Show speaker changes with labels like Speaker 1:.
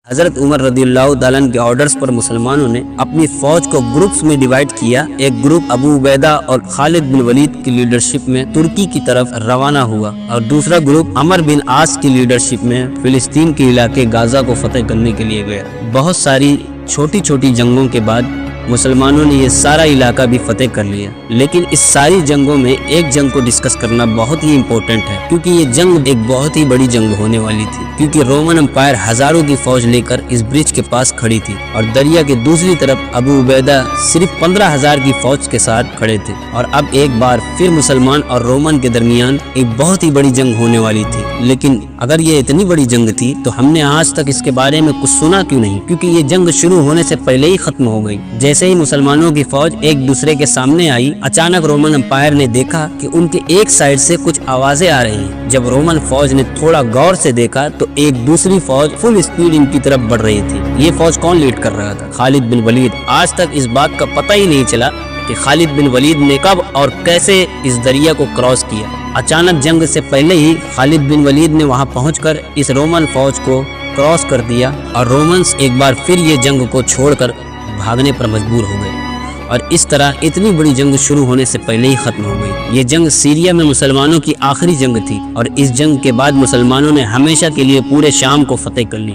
Speaker 1: حضرت عمر رضی اللہ تعالیٰ عنہ کے آرڈرز پر مسلمانوں نے اپنی فوج کو گروپس میں ڈیوائیڈ کیا۔ ایک گروپ ابو عبیدہ اور خالد بن ولید کی لیڈرشپ میں ترکی کی طرف روانہ ہوا اور دوسرا گروپ عمر بن عاص کی لیڈرشپ میں فلسطین کے علاقے غزہ کو فتح کرنے کے لیے گیا۔ بہت ساری چھوٹی چھوٹی جنگوں کے بعد مسلمانوں نے یہ سارا علاقہ بھی فتح کر لیا، لیکن اس ساری جنگوں میں ایک جنگ کو ڈسکس کرنا بہت ہی امپورٹنٹ ہے، کیونکہ یہ جنگ ایک بہت ہی بڑی جنگ ہونے والی تھی، کیونکہ رومن امپائر ہزاروں کی فوج لے کر اس برج کے پاس کھڑی تھی اور دریا کے دوسری طرف ابو عبیدہ صرف 15,000 کی فوج کے ساتھ کھڑے تھے، اور اب ایک بار پھر مسلمان اور رومن کے درمیان ایک بہت ہی بڑی جنگ ہونے والی تھی۔ لیکن اگر یہ اتنی بڑی جنگ تھی تو ہم نے آج تک اس کے بارے میں کچھ سنا کیوں نہیں؟ کیونکہ یہ جنگ شروع ہونے سے پہلے ہی ختم ہو گئی۔ جیسے ہی مسلمانوں کی فوج ایک دوسرے کے سامنے آئی، اچانک رومن امپائر نے دیکھا کہ ان کے ایک سائیڈ سے کچھ آوازیں آ رہی ہیں۔ جب رومن فوج نے تھوڑا غور سے دیکھا تو ایک دوسری فوج فل اسپیڈ ان کی طرف بڑھ رہی تھی۔ یہ فوج کون لیڈ کر رہا تھا؟ خالد بن ولید۔ آج تک اس بات کا پتہ ہی نہیں چلا کہ خالد بن ولید نے کب اور کیسے اس دریا کو کراس کیا۔ اچانک جنگ سے پہلے ہی خالد بن ولید نے وہاں پہنچ کر اس رومن فوج کو کراس کر دیا اور رومنز ایک بار پھر یہ جنگ کو چھوڑ کر بھاگنے پر مجبور ہو گئے، اور اس طرح اتنی بڑی جنگ شروع ہونے سے پہلے ہی ختم ہو گئی۔ یہ جنگ سیریا میں مسلمانوں کی آخری جنگ تھی، اور اس جنگ کے بعد مسلمانوں نے ہمیشہ کے لیے پورے شام کو فتح کر لیا۔